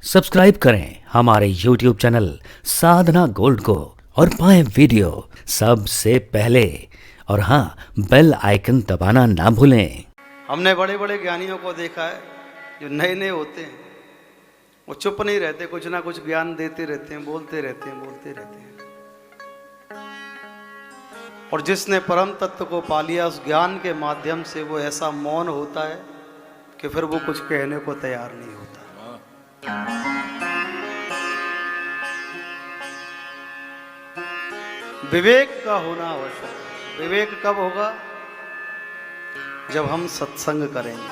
Subscribe करें हमारे YouTube channel साधना gold को और पाएं वीडियो सबसे पहले। और हाँ, बेल आइकन दबाना ना भूलें। हमने बड़े बड़े ज्ञानियों को देखा है जो नए नए होते हैं, वो चुप नहीं रहते, कुछ ना कुछ ज्ञान देते रहते हैं, बोलते रहते हैं। और जिसने परम तत्व को पा लिया, उस ज्ञान के माध्यम से वो ऐसा मौन होता है कि फिर वो कुछ कहने को तैयार नहीं होता। विवेक का होना आवश्यक है। विवेक कब होगा? जब हम सत्संग करेंगे।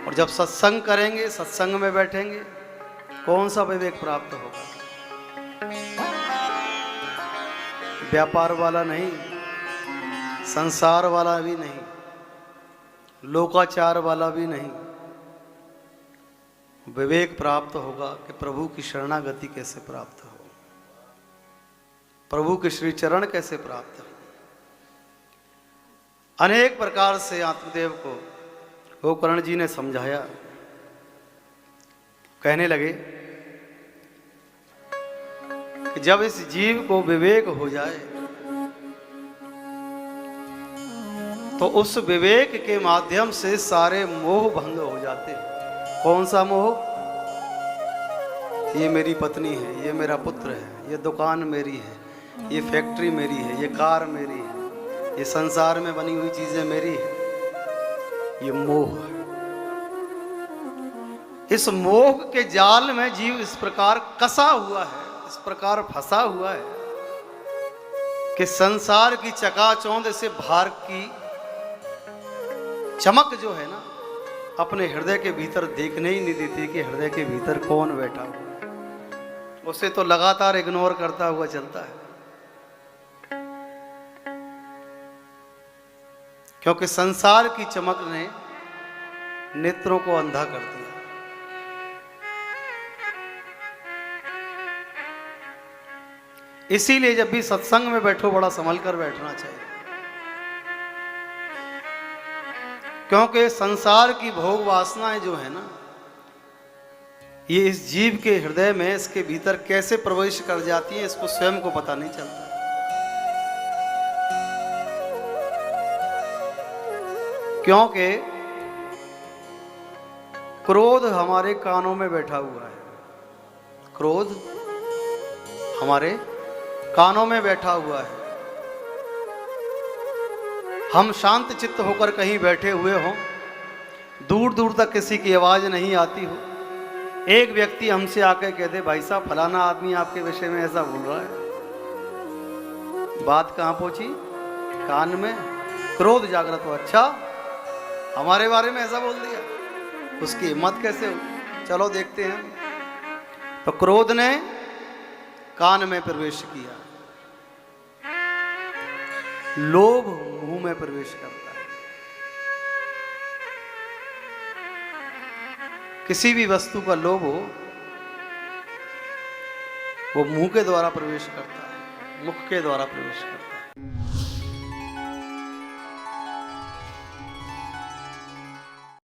और जब सत्संग करेंगे, सत्संग में बैठेंगे, कौन सा विवेक प्राप्त होगा? व्यापार वाला नहीं, संसार वाला भी नहीं, लोकाचार वाला भी नहीं। विवेक प्राप्त होगा कि प्रभु की शरणागति कैसे प्राप्त हो, प्रभु के श्री चरण कैसे प्राप्त हो। अनेक प्रकार से आत्मदेव को गोकर्ण जी ने समझाया। कहने लगे कि जब इस जीव को विवेक हो जाए तो उस विवेक के माध्यम से सारे मोह भंग हो जाते हैं। कौन सा मोह? ये मेरी पत्नी है, ये मेरा पुत्र है, ये दुकान मेरी है, ये फैक्ट्री मेरी है, ये कार मेरी है, ये संसार में बनी हुई चीजें मेरी है। ये मोह है। इस मोह के जाल में जीव इस प्रकार कसा हुआ है, इस प्रकार फंसा हुआ है कि संसार की चकाचौंध से बाहर की चमक जो है ना, अपने हृदय के भीतर देखने ही नहीं देती कि हृदय के भीतर कौन बैठा हुआ है। उसे तो लगातार इग्नोर करता हुआ चलता है, क्योंकि संसार की चमक ने नेत्रों को अंधा कर दिया। इसीलिए जब भी सत्संग में बैठो, बड़ा संभल कर बैठना चाहिए, क्योंकि संसार की भोग वासनाएं जो है ना, ये इस जीव के हृदय में, इसके भीतर कैसे प्रवेश कर जाती है, इसको स्वयं को पता नहीं चलता। क्योंकि क्रोध हमारे कानों में बैठा हुआ है, क्रोध हमारे कानों में बैठा हुआ है। हम शांत चित्त होकर कहीं बैठे हुए हों, दूर दूर तक किसी की आवाज नहीं आती हो, एक व्यक्ति हमसे आकर कह दे, भाई साहब फलाना आदमी आपके विषय में ऐसा बोल रहा है, बात कहां पहुंची? कान में। क्रोध जागृत हो, अच्छा हमारे बारे में ऐसा बोल दिया, उसकी हिम्मत कैसे हो, चलो देखते हैं। तो क्रोध ने कान में प्रवेश किया, लोभ मुंह में प्रवेश करता है। किसी भी वस्तु का लोभ हो, वो मुंह के द्वारा प्रवेश करता है, मुख के द्वारा प्रवेश करता है।